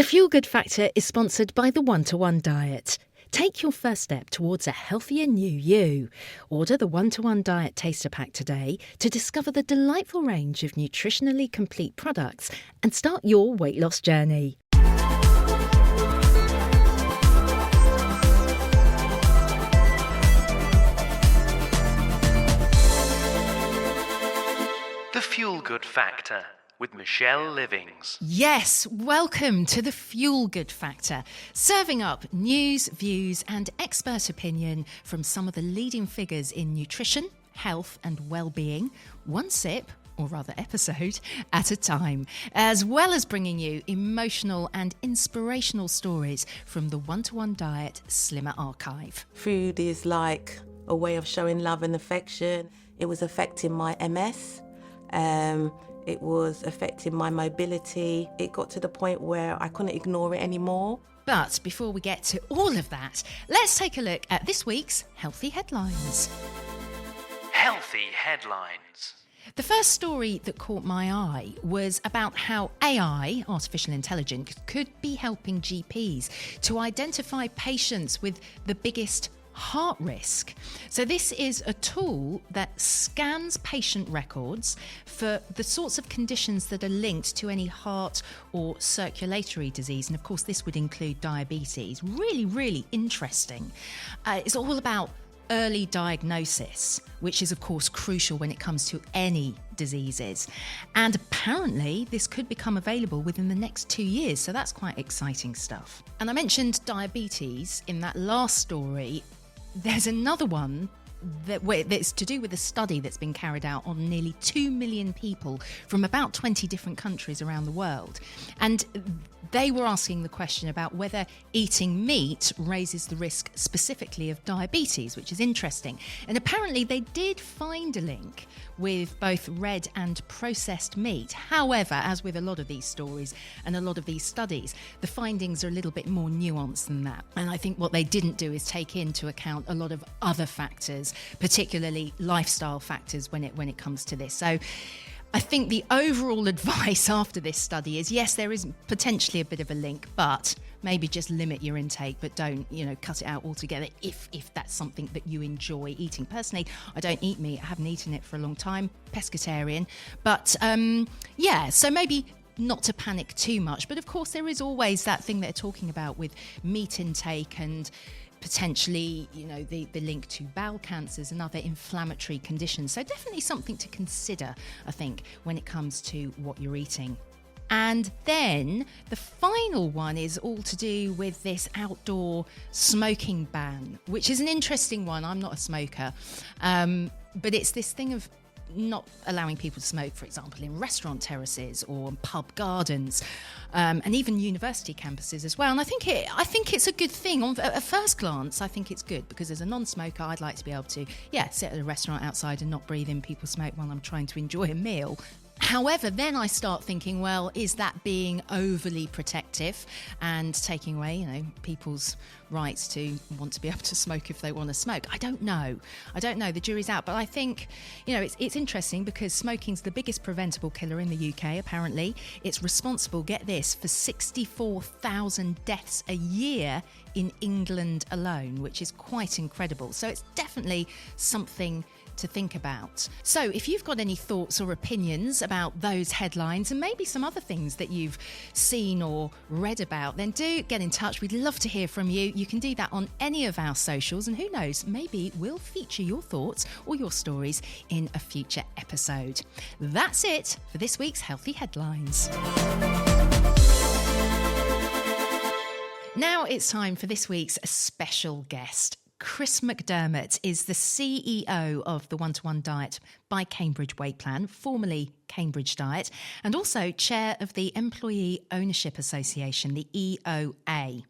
The Fuel Good Factor is sponsored by the One-to-One Diet. Take your first step towards a healthier new you. Order the One-to-One Diet Taster Pack today to discover the delightful range of nutritionally complete products and start your weight loss journey. The Fuel Good Factor with Michelle Livings. Yes, welcome to the Fuel Good Factor, serving up news, views and expert opinion from some of the leading figures in nutrition, health and well-being, one sip, or rather episode, at a time, as well as bringing you emotional and inspirational stories from the One-to-One Diet Slimmer Archive. Food is like a way of showing love and affection. It was affecting my MS. It was affecting my mobility. It got to the point where I couldn't ignore it anymore. But before we get to all of that, let's take a look at this week's Healthy Headlines. Healthy Headlines. The first story that caught my eye was about how AI, artificial intelligence, could be helping GPs to identify patients with the biggest heart risk. So this is a tool that scans patient records for the sorts of conditions that are linked to any heart or circulatory disease. And of course, this would include diabetes. Really, really interesting. It's all about early diagnosis, which is of course crucial when it comes to any diseases. And apparently this could become available within the next 2 years. So that's quite exciting stuff. And I mentioned diabetes in that last story. There's another one that's to do with a study that's been carried out on nearly 2 million people from about 20 different countries around the world. And they were asking the question about whether eating meat raises the risk specifically of diabetes, which is interesting. And apparently they did find a link with both red and processed meat. However, as with a lot of these stories and a lot of these studies, the findings are a little bit more nuanced than that. And I think what they didn't do is take into account a lot of other factors, particularly lifestyle factors when it comes to this. So I think the overall advice after this study is, yes, there is potentially a bit of a link, but maybe just limit your intake, but don't, cut it out altogether if that's something that you enjoy eating. Personally, I don't eat meat. I haven't eaten it for a long time, pescatarian. But so maybe not to panic too much. But of course, there is always that thing that they're talking about with meat intake and potentially, the link to bowel cancers and other inflammatory conditions. So definitely something to consider, I think, when it comes to what you're eating. And then the final one is all to do with this outdoor smoking ban, which is an interesting one. I'm not a smoker, but it's this thing of not allowing people to smoke, for example, in restaurant terraces or pub gardens, and even university campuses as well. And I think it's a good thing. At first glance, I think it's good because as a non-smoker, I'd like to be able to, sit at a restaurant outside and not breathe in people's smoke while I'm trying to enjoy a meal. However, then I start thinking, well, is that being overly protective and taking away, people's rights to want to be able to smoke if they want to smoke? I don't know. The jury's out. But I think, it's interesting because smoking's the biggest preventable killer in the UK, apparently. It's responsible, get this, for 64,000 deaths a year in England alone, which is quite incredible. So it's definitely something to think about. So if you've got any thoughts or opinions about those headlines and maybe some other things that you've seen or read about, then do get in touch. We'd love to hear from you. You can do that on any of our socials, and who knows, maybe we'll feature your thoughts or your stories in a future episode. That's it for this week's Healthy Headlines. Now it's time for this week's special guest. Chris McDermott is the CEO of the One-to-One Diet by Cambridge Weight Plan, formerly Cambridge Diet, and also chair of the Employee Ownership Association, the EOA.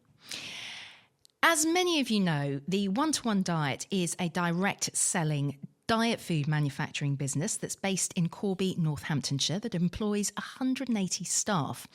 As many of you know, the One-to-One Diet is a direct selling diet food manufacturing business that's based in Corby, Northamptonshire, that employs 180 staff.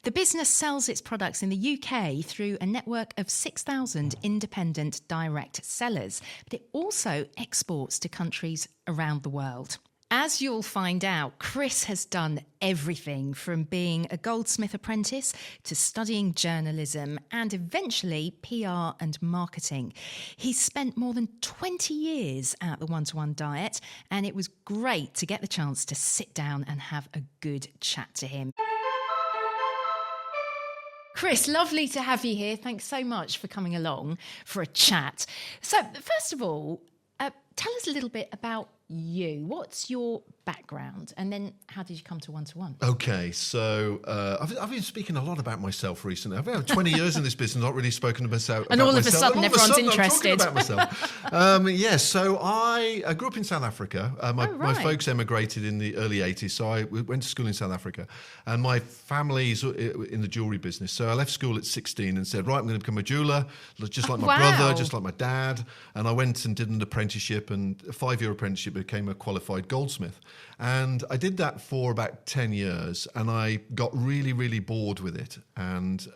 The business sells its products in the UK through a network of 6,000 independent direct sellers, but it also exports to countries around the world. As you'll find out, Chris has done everything from being a goldsmith apprentice to studying journalism and eventually PR and marketing. He's spent more than 20 years at the One-to-One Diet, and it was great to get the chance to sit down and have a good chat to him. Chris, lovely to have you here. Thanks so much for coming along for a chat. So, first of all, tell us a little bit about you. What's your background? And then how did you come to One-to-One? Okay, so I've been speaking a lot about myself recently. I've had 20 years in this business, not really spoken to myself. And all of a sudden, everyone's interested. I'm talking about myself. So I grew up in South Africa. My folks emigrated in the early 80s, so I went to school in South Africa. And my family's in the jewellery business. So I left school at 16 and said, right, I'm going to become a jeweller, just like my brother, just like my dad. And I went and did an apprenticeship, and a 5-year apprenticeship, became a qualified goldsmith. And I did that for about 10 years, and I got really, really bored with it, and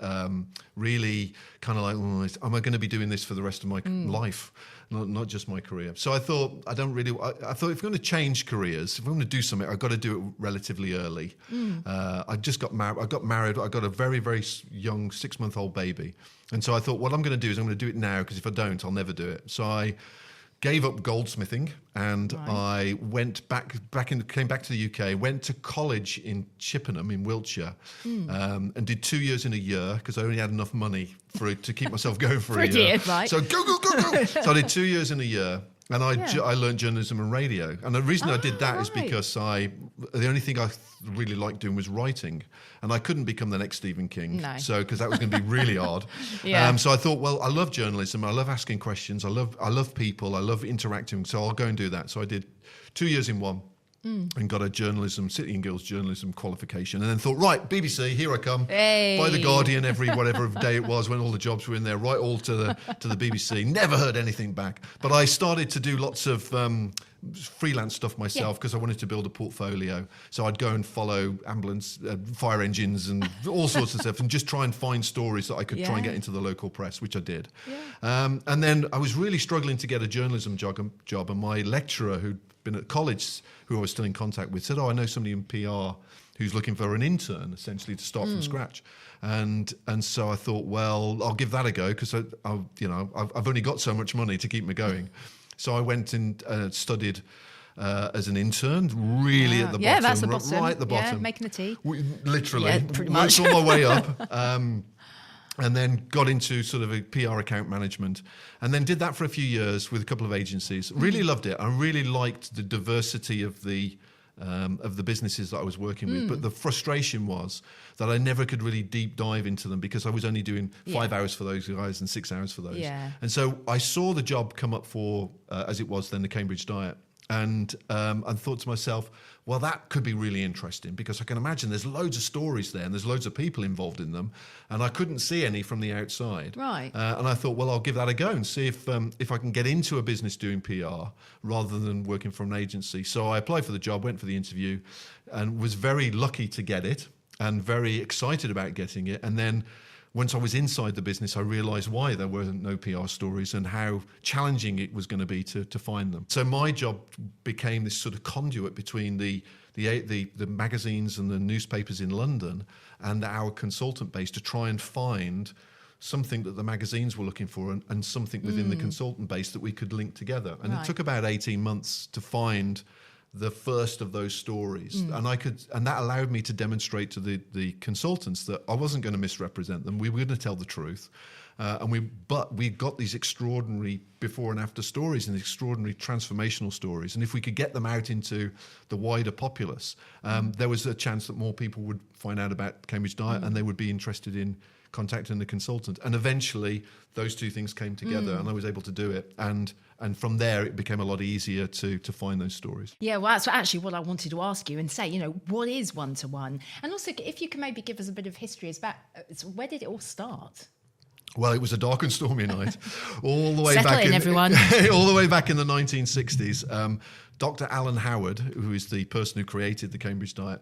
really kind of like, am I going to be doing this for the rest of my life, not just my career? So I thought, I thought if I'm going to change careers, if I'm going to do something, I've got to do it relatively early. I just got married. I got married. I got a very, very young 6-month-old baby, and so I thought, what I'm going to do is I'm going to do it now, because if I don't, I'll never do it. So I gave up goldsmithing, and I went came back to the UK, went to college in Chippenham in Wiltshire, and did 2 years in a year, because I only had enough money to keep myself going for a year. Right. So go. So I did 2 years in a year. And I learned journalism and radio. And the reason I did that is because the only thing I really liked doing was writing. And I couldn't become the next Stephen King. No. So, because that was going to be really hard. So I thought, well, I love journalism. I love asking questions. I love people. I love interacting. So I'll go and do that. So I did 2 years in one. And got a City and Guilds journalism qualification, and then thought, right, BBC, here I come. Hey. By the Guardian every whatever day it was when all the jobs were in there, right all to the BBC. Never heard anything back, but I started to do lots of freelance stuff myself, because I wanted to build a portfolio. So I'd go and follow ambulance, fire engines, and all sorts of stuff, and just try and find stories that I could try and get into the local press, which I did. And then I was really struggling to get a journalism job, and my lecturer, who'd been at college, who I was still in contact with, said, I know somebody in PR who's looking for an intern, essentially, to start from scratch. And so I thought, well, I'll give that a go, because I've only got so much money to keep me going. So I went and studied as an intern, really at the bottom. Yeah, that's the bottom. Right at the bottom. Yeah, making the tea. Literally. Pretty much. Worked all my way up. And then got into sort of a PR account management, and then did that for a few years with a couple of agencies. Really loved it. I really liked the diversity of the businesses that I was working with. But the frustration was that I never could really deep dive into them, because I was only doing 5 hours for those guys and 6 hours for those. And so I saw the job come up for, as it was then, the Cambridge Diet. And thought to myself, well, that could be really interesting, because I can imagine there's loads of stories there and there's loads of people involved in them, and I couldn't see any from the outside. Right. And I thought, well, I'll give that a go and see if I can get into a business doing PR rather than working for an agency. So I applied for the job, went for the interview, and was very lucky to get it, and very excited about getting it. And then once I was inside the business, I realised why there weren't no PR stories and how challenging it was going to be to find them. So my job became this sort of conduit between the magazines and the newspapers in London and our consultant base, to try and find something that the magazines were looking for, and something within the consultant base that we could link together. And it took about 18 months to find the first of those stories, and that allowed me to demonstrate to the consultants that I wasn't going to misrepresent them. We were going to tell the truth, but we got these extraordinary before and after stories, and extraordinary transformational stories. And if we could get them out into the wider populace, there was a chance that more people would find out about Cambridge Diet, and they would be interested in contacting the consultant. And eventually those two things came together, and I was able to do it. And from there, it became a lot easier to find those stories. Yeah, well, that's actually what I wanted to ask you and say, what is One-to-One? And also, if you can maybe give us a bit of history, where did it all start? Well, it was a dark and stormy night, all the way Settle back in everyone. all the way back in the 1960s. Dr. Alan Howard, who is the person who created the Cambridge diet,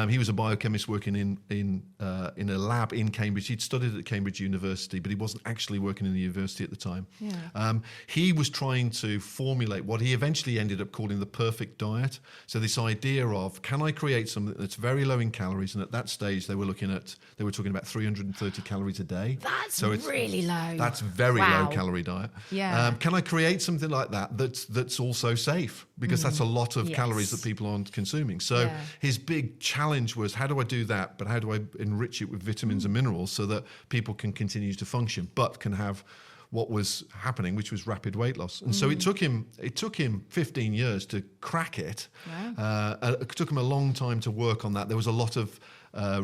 he was a biochemist working in a lab in Cambridge. He'd studied at Cambridge University, but he wasn't actually working in the university at the time. Yeah. He was trying to formulate what he eventually ended up calling the perfect diet. So this idea of, can I create something that's very low in calories? And at that stage, they were talking about 330 calories a day. That's so it's really low. That's very Wow. low calorie diet. Yeah. Can I create something like that that's also safe? Because that's a lot of Yes. calories that people aren't consuming. So his big challenge was, how do I do that? But how do I enrich it with vitamins and minerals so that people can continue to function, but can have what was happening, which was rapid weight loss. And so it took him 15 years to crack it. Wow. It took him a long time to work on that. There was a lot of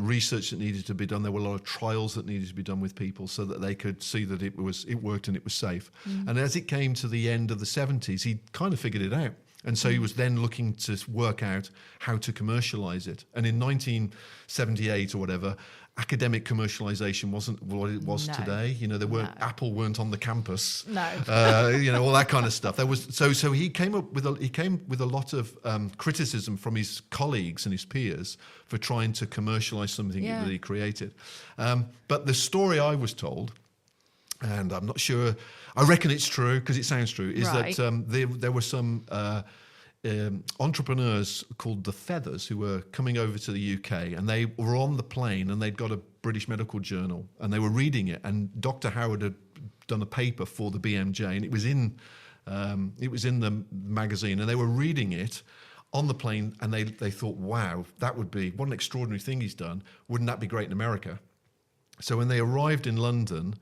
research that needed to be done. There were a lot of trials that needed to be done with people so that they could see that it worked and it was safe. And as it came to the end of the 70s, he kind of figured it out. And so he was then looking to work out how to commercialize it. And in 1978 or whatever, academic commercialization wasn't what it was today. You know, Apple weren't on the campus. No. You know, all that kind of stuff. There was so he came with a lot of criticism from his colleagues and his peers for trying to commercialize something that he created. But the story I was told, and I'm not sure, I reckon it's true because it sounds true, is Right. that there were some entrepreneurs called the Feathers who were coming over to the UK, and they were on the plane and they'd got a British medical journal and they were reading it, and Dr. Howard had done a paper for the BMJ, and it was in the magazine, and they were reading it on the plane, and they thought, wow, that would be, what an extraordinary thing he's done. Wouldn't that be great in America? So when they arrived in London,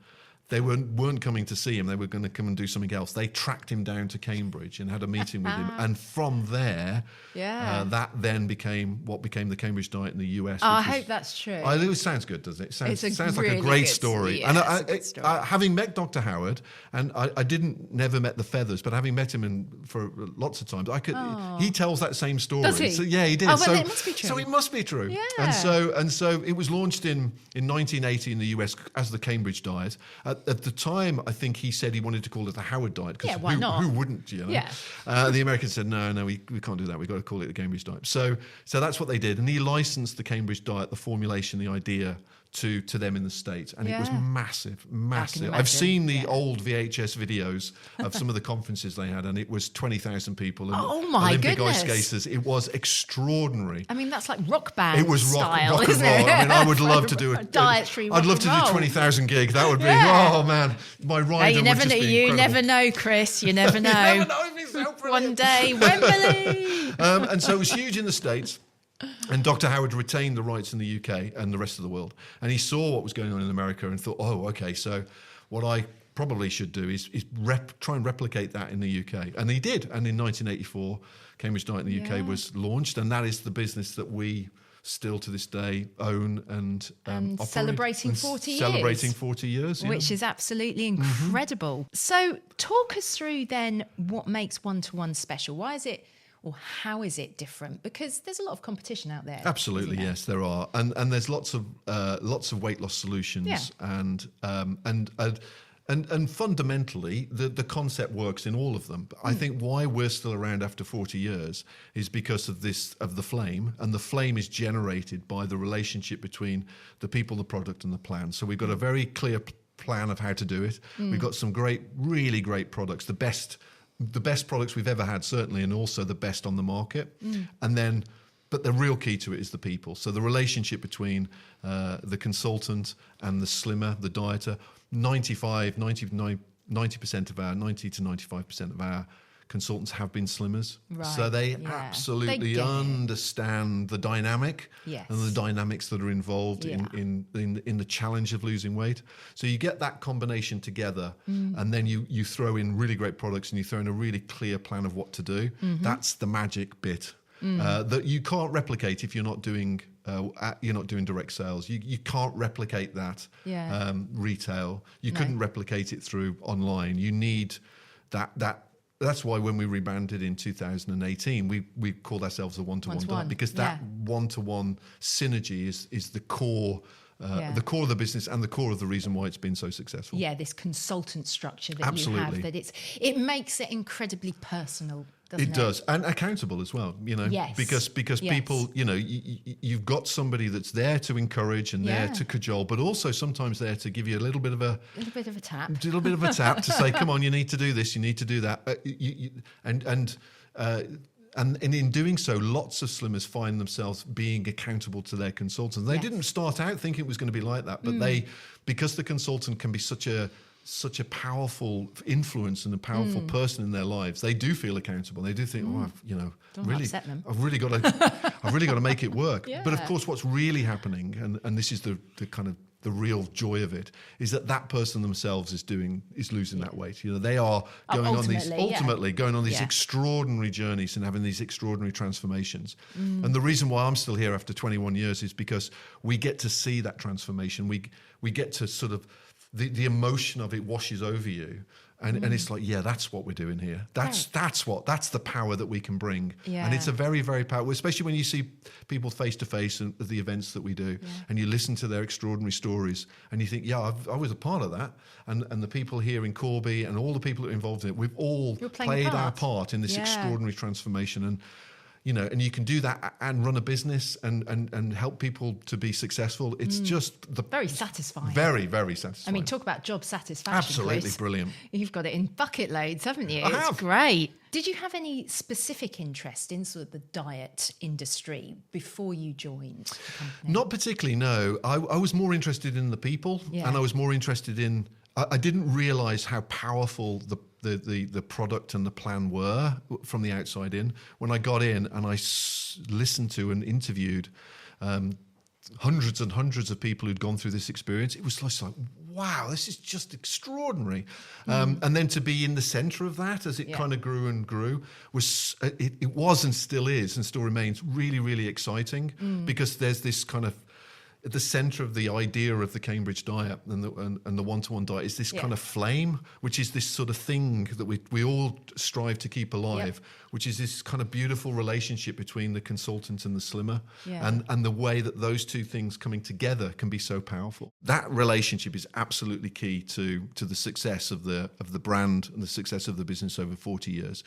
they weren't coming to see him. They were going to come and do something else. They tracked him down to Cambridge and had a meeting with him. And from there, that then became the Cambridge diet in the US. I hope that's true. It sounds good, doesn't it? Sounds like really a great good story. Yeah, And it's a good story. having met Dr. Howard, and I never met the Feathers, but having met him for lots of times, he tells that same story. Does he? So, yeah, he did. Oh, well, it must be true. So it must be true. Yeah. And so it was launched in 1980 in the US as the Cambridge diet. At the time, I think he said he wanted to call it the Howard diet. Yeah, why not? Who wouldn't, you know? Yeah. The Americans said, no, we can't do that. We've got to call it the Cambridge diet. So that's what they did. And he licensed the Cambridge diet, the formulation, the idea, to them in the States. And it was massive. I've seen the old VHS videos of some of the conferences they had, and it was 20,000 people. And Oh, my Olympic ice goodness. skaters. It was extraordinary. I mean, that's like rock band It was style, rock and isn't roll. it? I mean, I would love to do it. Dietary I'd love to rock do and roll. 20,000 gig. That would be, Yeah. oh man, my Hey, rider you would never just know. be You incredible. never know, Chris. You never know. You never know if it's so brilliant. One day, Wembley. And so it was huge in the States. And Dr. Howard retained the rights in the UK and the rest of the world. And he saw what was going on in America and thought, oh, okay, so what I probably should do is try and replicate that in the UK. And he did. And in 1984, Cambridge Diet in the UK was launched. And that is the business that we still to this day own and operate. Celebrating And 40 years. Celebrating 40 years, yeah. Which is absolutely incredible. So talk us through then what makes one-to-one special. Why is it, or how is it different? Because there's a lot of competition out there. Absolutely, isn't there? yes, there are, and there's lots of weight loss solutions, and fundamentally the concept works in all of them. But I think why we're still around after 40 years is because of the flame, and the flame is generated by the relationship between the people, the product, and the plan. So we've got a very clear plan of how to do it. We've got some really great products, the best products we've ever had, certainly, and also the best on the market. But the real key to it is the people. So the relationship between the consultant and the slimmer, the dieter, 90 to 95% of our consultants have been slimmers. Right, So they yeah. absolutely They get it. understand the dynamic Yes. and the dynamics that are involved Yeah. in the challenge of losing weight. So you get that combination together, and then you throw in really great products and you throw in a really clear plan of what to do. That's the magic bit that you can't replicate if you're not doing direct sales. You can't replicate that retail. You couldn't replicate it through online. You need that. That's why when we rebranded in 2018, we called ourselves a one-to-one One-to-one, diet, because that one-to-one synergy is the core. The core of the business and the core of the reason why it's been so successful. Yeah, this consultant structure that you Absolutely. have, that it makes it incredibly personal. doesn't it? It does, and accountable as well, Yes. because Yes. people, you've got somebody that's there to encourage and there to cajole, but also sometimes there to give you a little bit of a tap. little bit of a tap to say, come on, you need to do this, you need to do that. And in doing so, lots of slimmers find themselves being accountable to their consultants. They didn't start out thinking it was going to be like that, but because the consultant can be such a powerful influence and a powerful person in their lives, they do feel accountable. They do think, Don't really, upset them. I've really got to make it work. Yeah. But of course, what's really happening, and this is the kind of the real joy of it, is that person themselves is losing that weight. They are going on these extraordinary journeys and having these extraordinary transformations. And the reason why I'm still here after 21 years is because we get to see that transformation. We get to sort of the emotion of it washes over you. And it's like, that's what we're doing here. That's the power that we can bring. Yeah. And it's a very, very powerful, especially when you see people face to face at the events that we do, and you listen to their extraordinary stories, and you think, I was a part of that. And the people here in Corby and all the people that are involved in it, we've all played our part in this extraordinary transformation. And and you can do that and run a business and help people to be successful. It's just Very satisfying. Very, very satisfying. I mean, talk about job satisfaction. Absolutely Chris. brilliant. You've got it in bucket loads, haven't you? I It's have. great. Did you have any specific interest in sort of the diet industry before you joined the company? Not particularly, no. I was more interested in the people, and I was more interested in. I didn't realise how powerful the product and the plan were from the outside in. When I got in and I listened to and interviewed hundreds and hundreds of people who'd gone through this experience, it was just like, wow, this is just extraordinary. And then to be in the centre of that as it kind of grew and grew was and still is and still remains really, really exciting, because there's this kind of, at the centre of the idea of the Cambridge diet and the one-to-one diet is this kind of flame, which is this sort of thing that we all strive to keep alive, which is this kind of beautiful relationship between the consultant and the slimmer, and the way that those two things coming together can be so powerful. That relationship is absolutely key to the success of the brand and the success of the business over 40 years.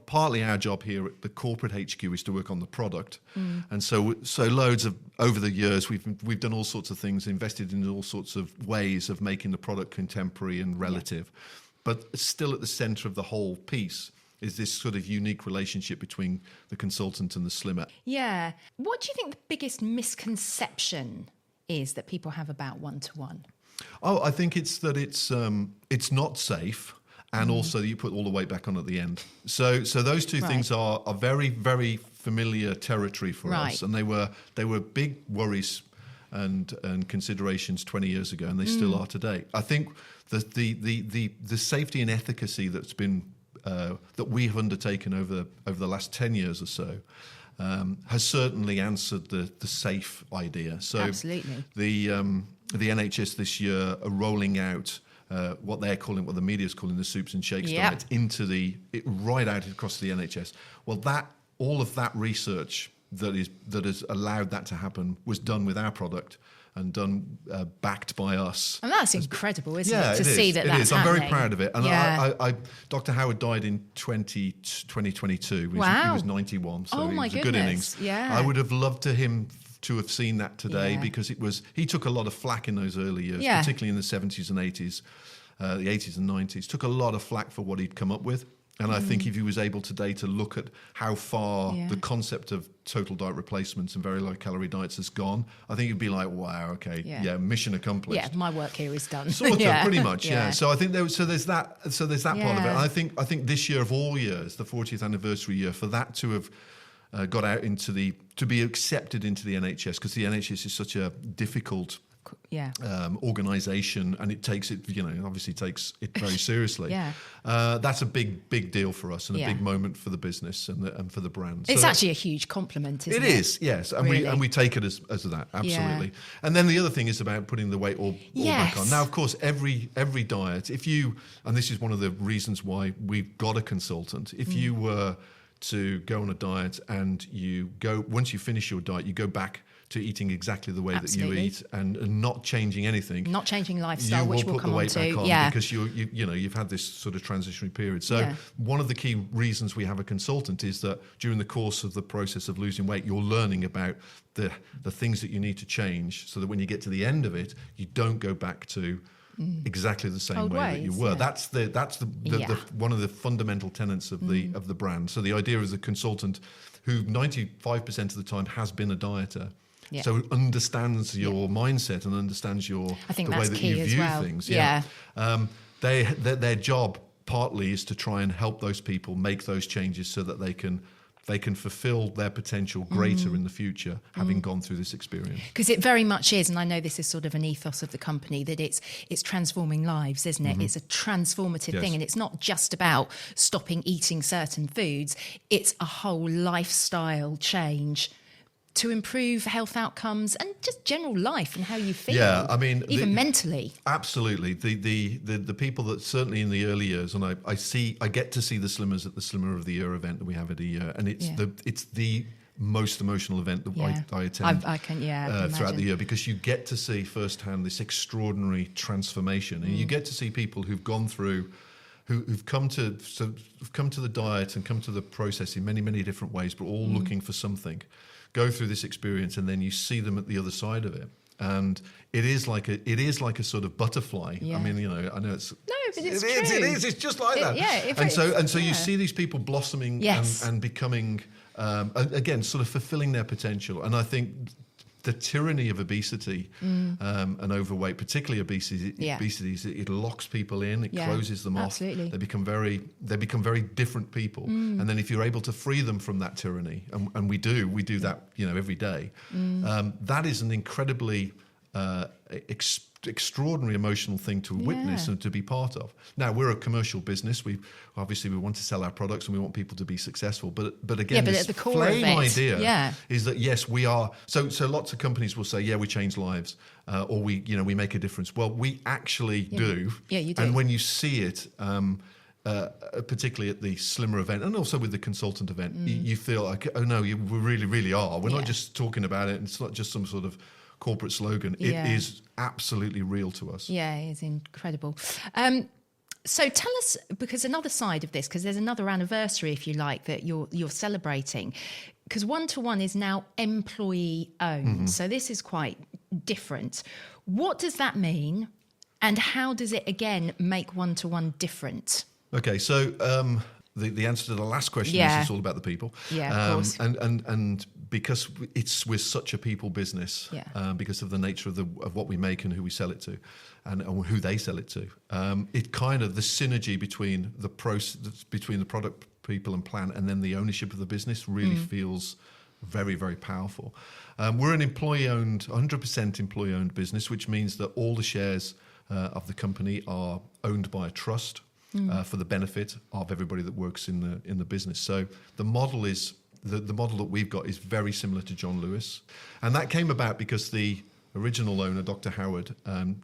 Partly our job here at the corporate HQ is to work on the product, and so loads of over the years we've done all sorts of things, invested in all sorts of ways of making the product contemporary and relative, but still at the centre of the whole piece is this sort of unique relationship between the consultant and the slimmer. Yeah. What do you think the biggest misconception is that people have about one-to-one? Oh, I think it's that it's not safe, and also you put all the weight back on at the end. So those two things are very, very familiar territory for us, and they were big worries and considerations 20 years ago, and they still are today. I think that the safety and efficacy that's been that we have undertaken over the last 10 years or so has certainly answered the safe idea. So absolutely. The NHS this year are rolling out what the media's calling the soups and shakes diet right out across the NHS. Well, all of that research that has allowed that to happen was done with our product and done backed by us. And that's incredible, isn't it? To see that that's I'm happening. very proud of it. And Dr. Howard died in 2022. He was 91, so it was a good innings. Yeah. I would have loved him to have seen that today, because he took a lot of flack in those early years, particularly in the 70s and 80s, the 80s and 90s. Took a lot of flack for what he'd come up with. And I think if he was able today to look at how far the concept of total diet replacements and very low calorie diets has gone, I think he'd be like, wow, okay, mission accomplished. Yeah, my work here is done. Sort of, pretty much, yeah. So I think there's that part of it. And I think this year of all years, the 40th anniversary year, for that to have got out to be accepted into the NHS, because the NHS is such a difficult organisation, and obviously takes it very seriously. That's a big deal for us, and a big moment for the business and for the brand. It's actually a huge compliment, isn't it? It is, yes, and we take it as that, absolutely. And then the other thing is about putting the weight all back on. Now, of course, every diet, and this is one of the reasons why we've got a consultant, if you were to go on a diet and once you finish your diet, you go back to eating exactly the way Absolutely. that you eat and not changing anything. Not changing lifestyle, you which will we'll put come the on weight back to. on because you've had this sort of transitionary period. So one of the key reasons we have a consultant is that during the course of the process of losing weight, you're learning about the things that you need to change so that when you get to the end of it, you don't go back to exactly the same Old way that you ways, were. yeah. That's the one of the fundamental tenets of the brand. So the idea is a consultant who 95% of the time has been a dieter. Yeah. So understands your mindset and understands the way that you view things. Yeah. Their job partly is to try and help those people make those changes so that they can fulfill their potential greater in the future, having gone through this experience. Because it very much is, and I know this is sort of an ethos of the company, that it's transforming lives, isn't it? It's a transformative thing, and it's not just about stopping eating certain foods. It's a whole lifestyle change to improve health outcomes and just general life and how you feel. Yeah, I mean, even mentally. Absolutely, the people that certainly in the early years, and I get to see the Slimmers at the Slimmer of the Year event that we have every year, and it's the most emotional event that I attend throughout the year, because you get to see firsthand this extraordinary transformation, and you get to see people who've gone through. Who've come to the diet and come to the process in many, many different ways, but all looking for something. Go through this experience, and then you see them at the other side of it, and it is like a sort of butterfly. Yeah. I mean, I know it's but it's true. It is. It's just like that. Yeah. So you see these people blossoming and becoming again sort of fulfilling their potential, and I think the tyranny of obesity and overweight, particularly obesity, it locks people in, it closes them off. Absolutely. They become very different people. And then if you're able to free them from that tyranny, and we do that, every day, that is an incredibly extraordinary emotional thing to witness and to be part of. Now, we're a commercial business. We want to sell our products and we want people to be successful. But again, but this at the core flame of it, idea is that yes, we are. So lots of companies will say, we change lives, or we make a difference. Well, we actually do. Yeah, you do. And when you see it, particularly at the Slimmer event and also with the consultant event, you feel like, oh no, we really, really are. We're not just talking about it, and it's not just some sort of corporate slogan. It is absolutely real to us. Yeah, it's incredible. So tell us, because another side of this, because there's another anniversary, if you like, that you're celebrating, because 1-to-1 is now employee owned. So this is quite different. What does that mean, and how does it again make 1-to-1 different? Okay, so the answer to the last question is it's all about the people. Yeah, of course. And because we're such a people business, because of the nature of what we make and who we sell it to, and who they sell it to, it kind of the synergy between the product, people, and plan, and then the ownership of the business really feels very, very powerful. We're an employee-owned, 100% employee-owned business, which means that all the shares of the company are owned by a trust. For the benefit of everybody that works in the business. So the model is the model that we've got is very similar to John Lewis, and that came about because the original owner, Dr. Howard,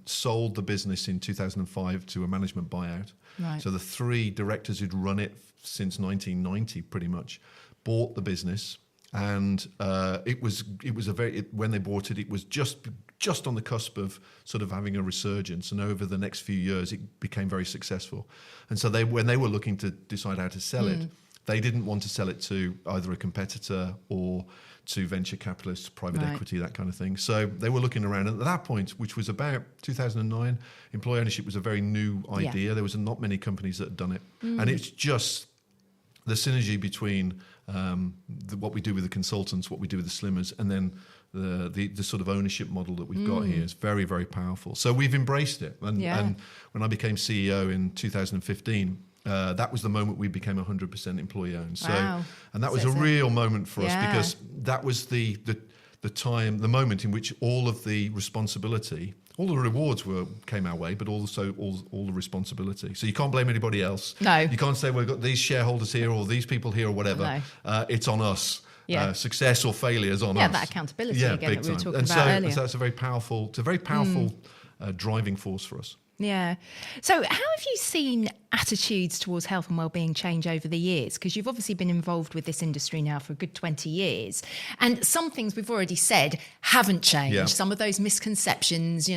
sold the business in 2005 to a management buyout. Right. So the three directors who'd run it since 1990, pretty much, bought the business, and when they bought it, it was just on the cusp of sort of having a resurgence, and over the next few years it became very successful. And so when they were looking to decide how to sell it, they didn't want to sell it to either a competitor or to venture capitalists, private equity, that kind of thing. So they were looking around, and at that point, which was about 2009, employee ownership was a very new idea. There was not many companies that had done it, and it's just the synergy between what we do with the consultants, what we do with the Slimmers, and then the sort of ownership model that we've got here is very, very powerful. So we've embraced it. And when I became CEO in 2015, that was the moment we became 100% employee owned. So, and that was a real moment for us, because that was the moment in which all of the responsibility, all the rewards came our way, but also all the responsibility. So you can't blame anybody else. No. You can't say, we've got these shareholders here or these people here or whatever. No. It's on us. Success or failure is on us. Yeah, that accountability again that we were talking about earlier. So it's a very powerful, driving force for us. Yeah. So how have you seen attitudes towards health and wellbeing change over the years? Because you've obviously been involved with this industry now for a good 20 years. And some things we've already said haven't changed. Yeah. Some of those misconceptions,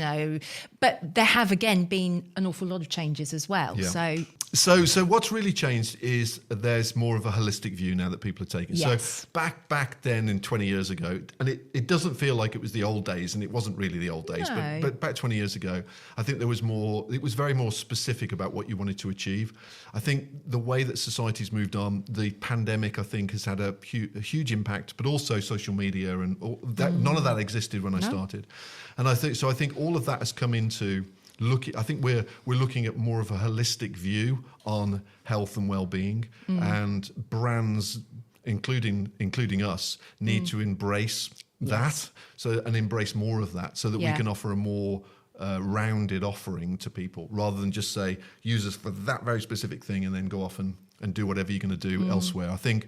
but there have again been an awful lot of changes as well. Yeah. So what's really changed is there's more of a holistic view now that people are taking. Yes. So back then in 20 years ago, and it doesn't feel like it was the old days, and it wasn't really the old days, No. but back 20 years ago, I think there was more, it was very more specific about what you wanted to achieve. I think the way that society's moved on, the pandemic, I think, has had a huge impact, but also social media and all that, none of that existed when I started. And I think all of that has come into I think we're looking at more of a holistic view on health and well-being, and brands, including us, need to embrace that, and embrace more of that, so that we can offer a more rounded offering to people, rather than just say use us for that very specific thing and then go off and do whatever you're going to do elsewhere. I think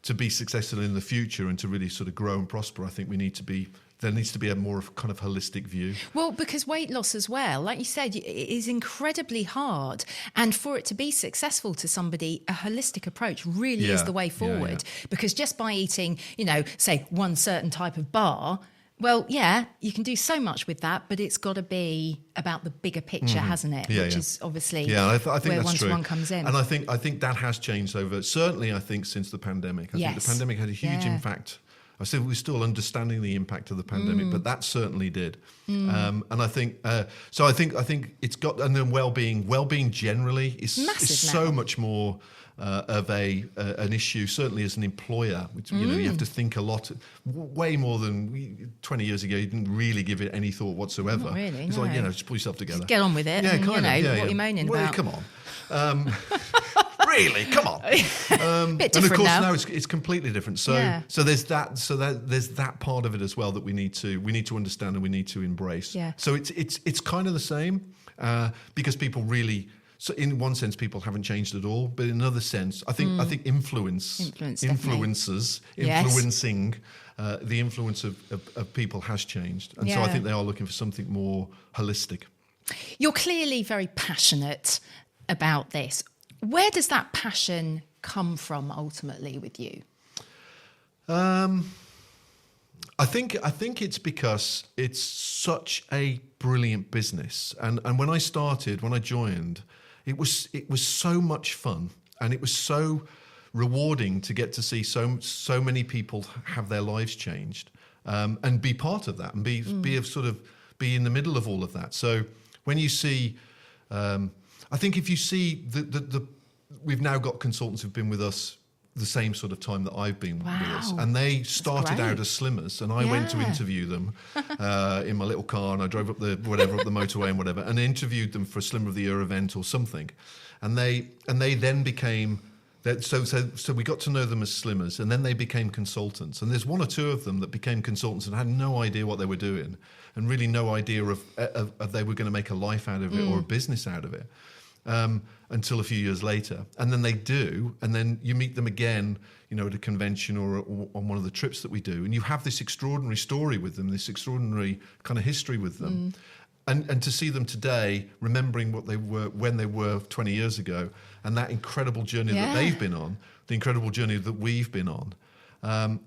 to be successful in the future and to really sort of grow and prosper, I think there needs to be a more of kind of holistic view. Well, because weight loss as well, like you said, it is incredibly hard. And for it to be successful to somebody, a holistic approach really is the way forward. Because just by eating, say one certain type of bar, well, you can do so much with that, but it's got to be about the bigger picture, hasn't it? Which is obviously I think where that's true. one comes in. And I think that has changed certainly I think since the pandemic. I think the pandemic had a huge impact. I said we're still understanding the impact of the pandemic, but that certainly did. And I think I think it's got, and then well-being generally is so much more of an issue. Certainly as an employer, which, you have to think a lot, way more than 20 years ago. You didn't really give it any thought whatsoever. Not really, it's no. like just pull yourself together, just get on with it. Yeah, and, kind of. What are you moaning about? Come on. Really, come on. Bit different and of course now. now it's completely different. So there's that part of it as well that we need to understand and we need to embrace. Yeah. So it's kind of the same because people really. So in one sense, people haven't changed at all, but in another sense, I think influencing the influence of people has changed, and so I think they are looking for something more holistic. You're clearly very passionate about this. Where does that passion come from ultimately with you? I think it's because it's such a brilliant business, and when I joined, it was so much fun, and it was so rewarding to get to see so many people have their lives changed, and be part of that, and be in the middle of all of that. So when you see, I think if you see we've now got consultants who've been with us the same sort of time that I've been with us, and they started out as slimmers, and I went to interview them in my little car, and I drove up the motorway and whatever, and interviewed them for a Slimmer of the Year event or something, and they then became that. So we got to know them as slimmers, and then they became consultants, and there's one or two of them that became consultants and had no idea what they were doing, and really no idea of they were going to make a life out of it or a business out of it. Until a few years later, and then they do, and then you meet them again, at a convention or on one of the trips that we do, and you have this extraordinary story with them, this extraordinary kind of history with them, and to see them today, remembering what they were when they were 20 years ago, and that incredible journey that they've been on, the incredible journey that we've been on,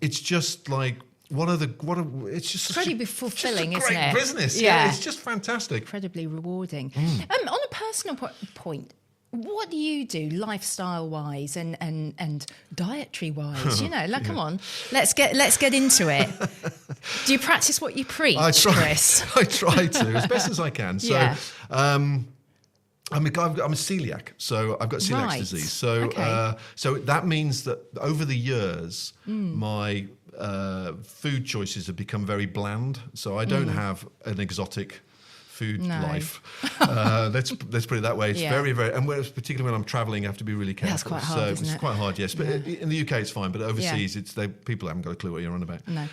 it's just like. It's just incredibly fulfilling, isn't it? Great business. Yeah, it's just fantastic. Incredibly rewarding. On a personal point, what do you do lifestyle-wise and dietary-wise? Come on, let's get into it. Do you practice what you preach, Chris? I try to, as best as I can. So, I'm a celiac, so I've got celiac disease. So, so that means that over the years, my food choices have become very bland. So I don't have an exotic food life. Let's put it that way. It's very, very, and particularly when I'm traveling, I have to be really careful. That's quite hard, isn't it? It's quite hard, yes. But in the UK, it's fine. But overseas, people haven't got a clue what you're on about. No.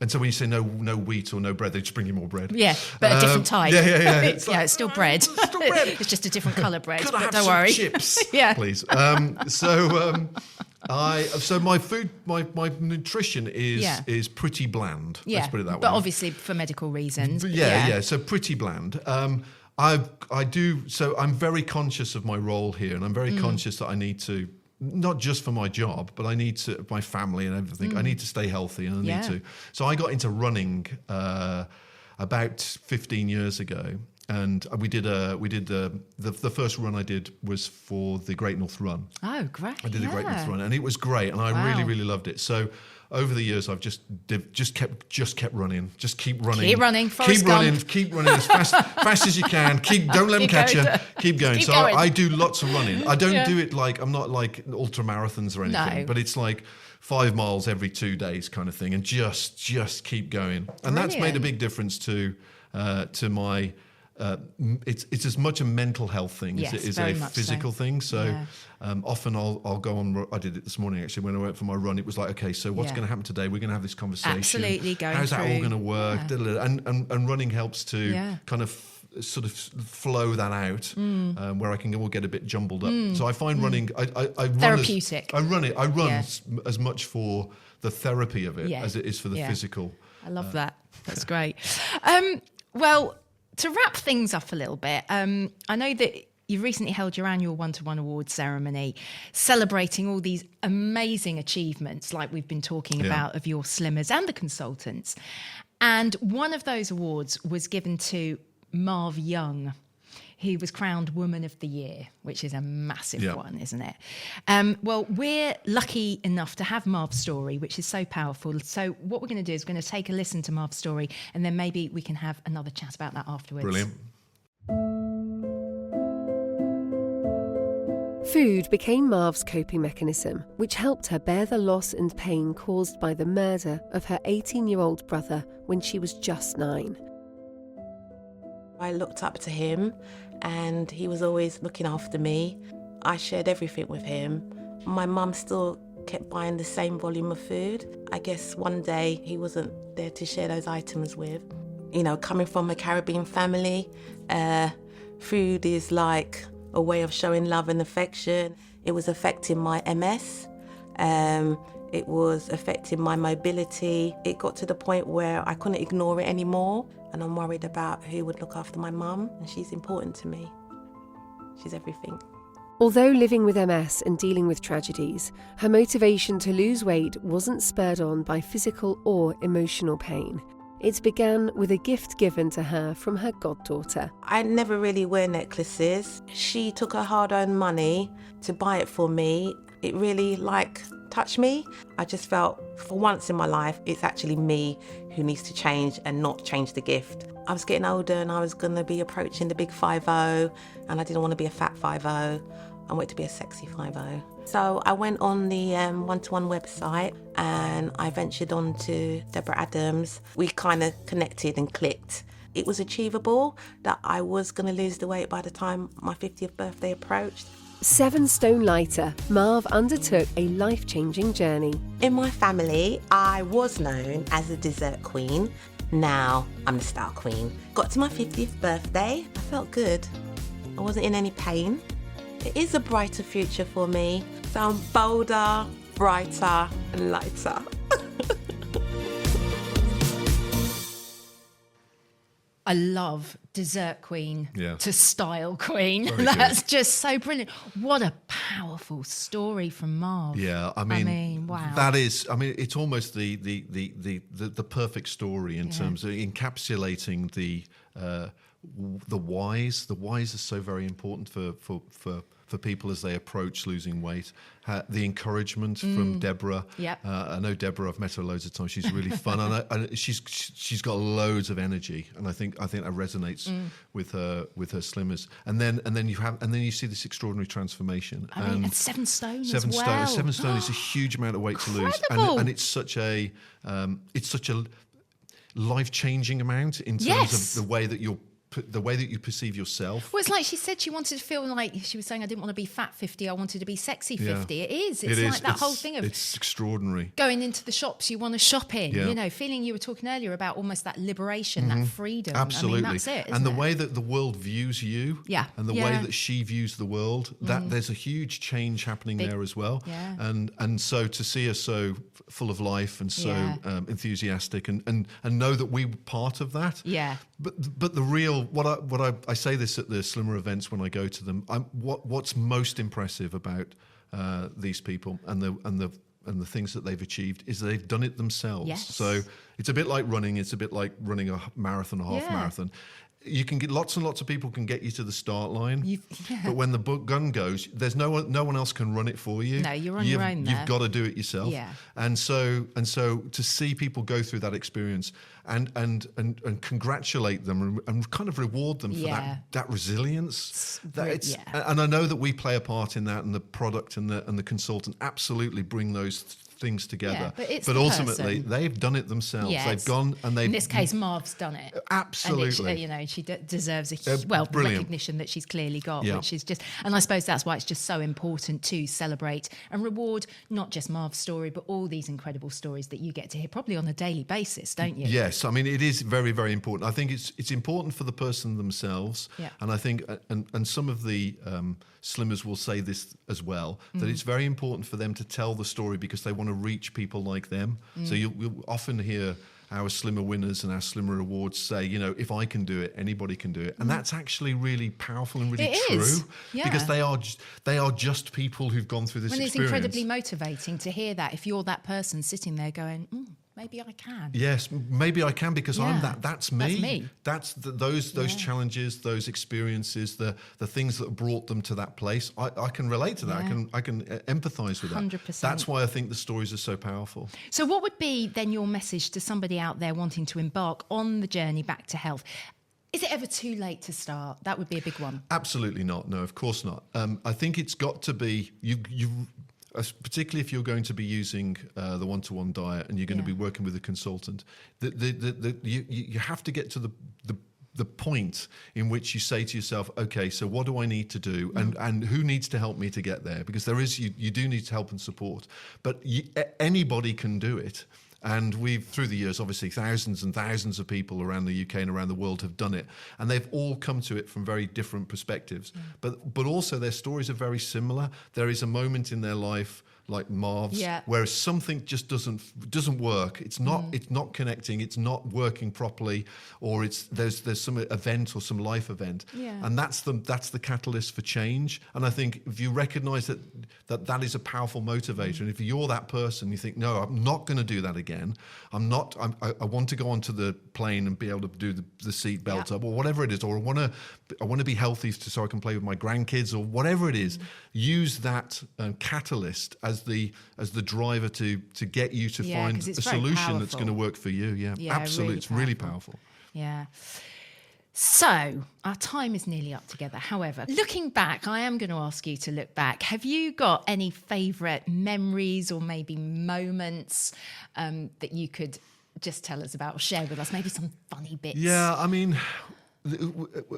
And so when you say no wheat or no bread, they just bring you more bread. Yeah, but a different type. Yeah. It's still bread. It's still bread. It's just a different colour bread. Could I have don't some worry. chips, please? So my food, my nutrition is pretty bland. Let's put it that way. But obviously for medical reasons. So pretty bland. I do. So I'm very conscious of my role here, and I'm very conscious that I need to, not just for my job, but I need to, my family and everything. I need to stay healthy, and I need to. So I got into running about 15 years ago, and we did the first run I did was for the Great North Run. Oh, great! I did the Great North Run, and it was great, and I really loved it. So over the years, I've just kept running, just keep running, Forrest Gump. keep running as fast as you can. Don't let them catch you. Keep going. Keep So going. I do lots of running. I don't do it like, I'm not like ultra marathons or anything, but it's like 5 miles every 2 days kind of thing, and just keep going. And that's made a big difference to my. It's as much a mental health thing as it is a physical thing. So often I'll go on. I did it this morning actually when I went for my run. It was like, okay, so what's going to happen today? We're going to have this conversation. Absolutely, how's that all going to work? And running helps to kind of sort of flow that out, where I can all get a bit jumbled up. So I find running. I run therapeutic. I run as much for the therapy of it as it is for the physical. I love that. That's great. Well, to wrap things up a little bit, I know that you recently held your annual One-to-One Awards ceremony, celebrating all these amazing achievements like we've been talking about of your slimmers and the consultants. And one of those awards was given to Marv Young, who was crowned Woman of the Year, which is a massive one, isn't it? Well, we're lucky enough to have Marv's story, which is so powerful. So what we're going to do is we're going to take a listen to Marv's story, and then maybe we can have another chat about that afterwards. Brilliant. Food became Marv's coping mechanism, which helped her bear the loss and pain caused by the murder of her 18-year-old brother when she was just 9. I looked up to him, and he was always looking after me. I shared everything with him. My mum still kept buying the same volume of food. I guess one day he wasn't there to share those items with. You know, coming from a Caribbean family, food is like a way of showing love and affection. It was affecting my MS. It was affecting my mobility. It got to the point where I couldn't ignore it anymore. And I'm worried about who would look after my mum, and she's important to me. She's everything. Although living with MS and dealing with tragedies, her motivation to lose weight wasn't spurred on by physical or emotional pain. It began with a gift given to her from her goddaughter. I never really wear necklaces. She took her hard-earned money to buy it for me. It really, touched me. I just felt, for once in my life, it's actually me who needs to change and not change the gift. I was getting older, and I was going to be approaching the big 5-0, and I didn't want to be a fat 5-0. I wanted to be a sexy 5-0. So I went on the One-to-One website, and I ventured on to Deborah Adams. We kind of connected and clicked. It was achievable that I was going to lose the weight by the time my 50th birthday approached. 7 stone lighter, Marv undertook a life-changing journey. In my family, I was known as the dessert queen. Now I'm the style queen. Got to my 50th birthday, I felt good. I wasn't in any pain. It is a brighter future for me. So I'm bolder, brighter and lighter. I love dessert queen to style queen. Very That's good. just so brilliant. What a powerful story from Marv. Yeah, I mean, wow. That is, it's almost the perfect story in terms of encapsulating the whys. The whys are so very important for people as they approach losing weight. The encouragement from Deborah. Yep. I know Deborah. I've met her loads of times. She's really fun, and she's got loads of energy, and I think that resonates with her slimmers. And then you see this extraordinary transformation. And 7 stone. 7 as stone. well. 7 stone is a huge amount of weight to lose, and it's such a life-changing amount in terms of the way that you perceive yourself. Well, it's like she said she wanted to feel like, she was saying, I didn't want to be fat 50, I wanted to be sexy 50. Yeah. It is. It's like that whole thing of... It's extraordinary. Going into the shops you want to shop in, Yeah. Feeling, you were talking earlier about almost that liberation, that freedom. Absolutely. That's it, and the way that the world views you, and the way that she views the world, that there's a huge change happening there as well. Yeah. And so to see her so full of life and so enthusiastic and know that we were part of that. Yeah. But the real feel I say this at the Slimmer events when I go to them. What's most impressive about these people and the things that they've achieved is they've done it themselves. Yes. So it's a bit like running. It's a bit like running a marathon, a half marathon. You can get lots and lots of people can get you to the start line, but when the gun goes, there's no one else can run it for you. No, you're on your own there. You've got to do it yourself. Yeah. And so to see people go through that experience and congratulate them and kind of reward them for that resilience. And I know that we play a part in that, and the product and the consultant absolutely bring those things together. Yeah, but ultimately, they've done it themselves. Yes. They've gone and they've... In this case, Marv's done it. Absolutely. And she deserves the brilliant recognition that she's clearly got, which is just... And I suppose that's why it's just so important to celebrate and reward not just Marv's story, but all these incredible stories that you get to hear probably on a daily basis, don't you? Yes. I mean, it is very, very important. I think it's important for the person themselves. Yeah. And I think, and some of the slimmers will say this as well, that it's very important for them to tell the story because they want to reach people like them. So you'll often hear our Slimmer winners and our Slimmer awards say, if I can do it, anybody can do it. And that's actually really powerful and really true. Because they are just people who've gone through this experience. And it's incredibly motivating to hear that if you're that person sitting there going, maybe I can. Yes, maybe I can because I'm that. That's me. That's me. That's those challenges, those experiences, the things that brought them to that place. I can relate to that. I can empathise with that. 100%. That's why I think the stories are so powerful. So what would be then your message to somebody out there wanting to embark on the journey back to health? Is it ever too late to start? That would be a big one. Absolutely not. No, of course not. I think it's got to be you. Particularly if you're going to be using the one-to-one diet and you're going to be working with a consultant, you have to get to the point in which you say to yourself, okay, so what do I need to do, and who needs to help me to get there? Because you do need help and support, but anybody can do it. And we've, through the years, obviously thousands and thousands of people around the UK and around the world have done it. And they've all come to it from very different perspectives. But also their stories are very similar. There is a moment in their life, like Marv's, where something just doesn't work. It's not connecting. It's not working properly, or there's some event or some life event, and that's the catalyst for change. And I think if you recognise that is a powerful motivator, and if you're that person, you think, no, I'm not going to do that again. I want to go onto the plane and be able to do the seat belt up, or whatever it is, or I want to be healthy so I can play with my grandkids, or whatever it is. Use that catalyst as the driver to get you to find a solution that's going to work for you. Absolutely, really it's really powerful. So our time is nearly up together. However, looking back, I am going to ask you to look back. Have you got any favourite memories or maybe moments that you could just tell us about or share with us? Maybe some funny bits. Yeah, I mean,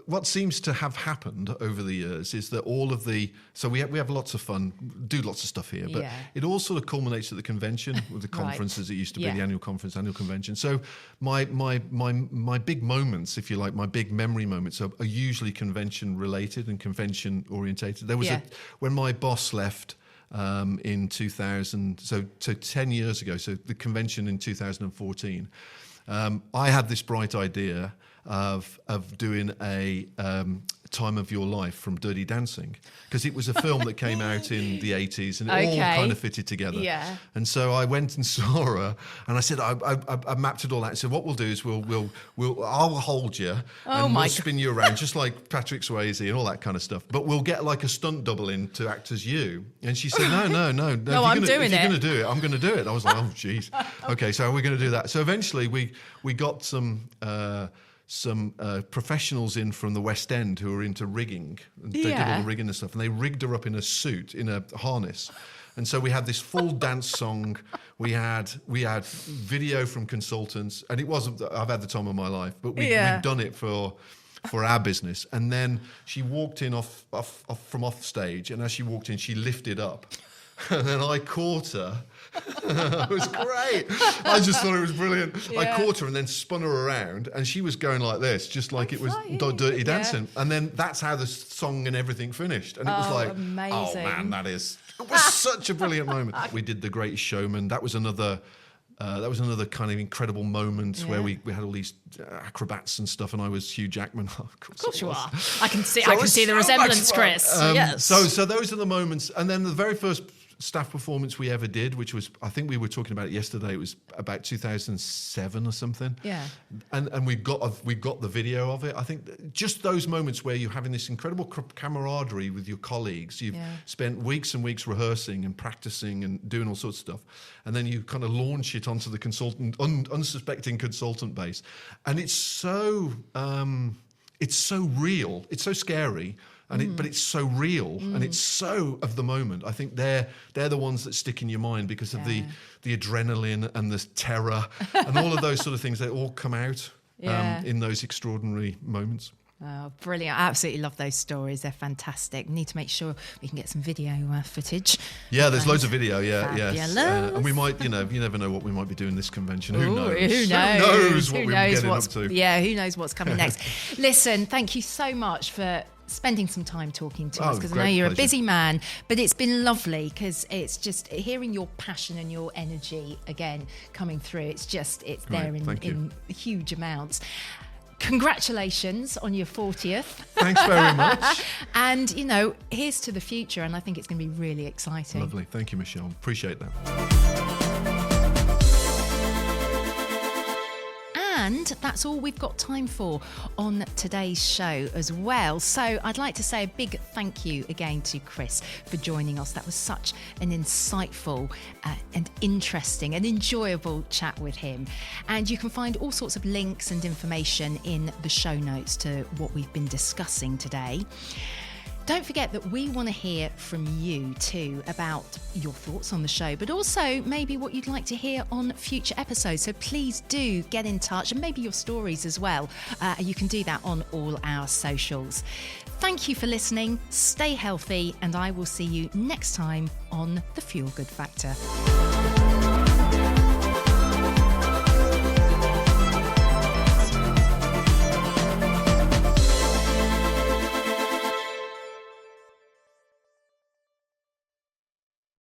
what seems to have happened over the years is that we have lots of fun, do lots of stuff here, but it all sort of culminates at the convention, with the conference as it used to be, the annual convention. So my big moments, if you like, my big memory moments are usually convention related and convention orientated. There was when my boss left in 2000, so 10 years ago, so the convention in 2014, I had this bright idea of doing a Time of Your Life from Dirty Dancing, because it was a film that came out in the 80s and it all kind of fitted together. And so I went and saw her and I said, I mapped it all out. I said, what we'll do is I'll hold you and we'll spin you around just like Patrick Swayze and all that kind of stuff, but we'll get like a stunt double in to act as you. And she said, no, I'm doing it. If you're going to do it, I'm going to do it. I was like, oh, geez. Okay, so we're going to do that. So eventually we got some professionals in from the West End who were into rigging. They did all the rigging and stuff, and they rigged her up in a suit, in a harness. And so we had this full dance song. We had video from consultants, and it wasn't. I've had the time of my life, but we'd done it for our business. And then she walked in off from stage, and as she walked in, she lifted up. And then I caught her. It was great. I just thought it was brilliant. I caught her and then spun her around, and she was going like this, just like it was Dirty Dancing. And then that's how the song and everything finished. And it was like, amazing. Oh man, it was such a brilliant moment. We did The Greatest Showman. That was another That was another kind of incredible moment where we had all these acrobats and stuff, and I was Hugh Jackman. Of course you are. I can see the resemblance, Chris. Yes. So those are the moments. And then the very first staff performance we ever did, which was, I think we were talking about it yesterday, it was about 2007 or something. Yeah. And we've got the video of it. I think just those moments where you're having this incredible camaraderie with your colleagues. You've spent weeks and weeks rehearsing and practicing and doing all sorts of stuff. And then you kind of launch it onto the unsuspecting consultant base. And it's so real. It's so scary. But it's so real and it's so of the moment. I think they're the ones that stick in your mind because of the adrenaline and the terror and all of those sort of things. They all come out in those extraordinary moments. Oh, brilliant. I absolutely love those stories. They're fantastic. Need to make sure we can get some video footage. Yeah, there's loads of video, Fabulous. yes. And we might, you never know what we might be doing this convention. Who knows? Who knows what we're getting up to? Yeah, who knows what's coming next. Listen, thank you so much for spending some time talking to us, because I know you're a busy man, but it's been lovely because it's just hearing your passion and your energy again coming through. It's there in huge amounts. Congratulations on your 40th. Thanks very much. And, here's to the future, and I think it's going to be really exciting. Lovely. Thank you, Michelle. Appreciate that. And that's all we've got time for on today's show as well. So I'd like to say a big thank you again to Chris for joining us. That was such an insightful and interesting and enjoyable chat with him. And you can find all sorts of links and information in the show notes to what we've been discussing today. Don't forget that we want to hear from you too about your thoughts on the show, but also maybe what you'd like to hear on future episodes. So please do get in touch, and maybe your stories as well. You can do that on all our socials. Thank you for listening. Stay healthy, and I will see you next time on The Feel Good Factor.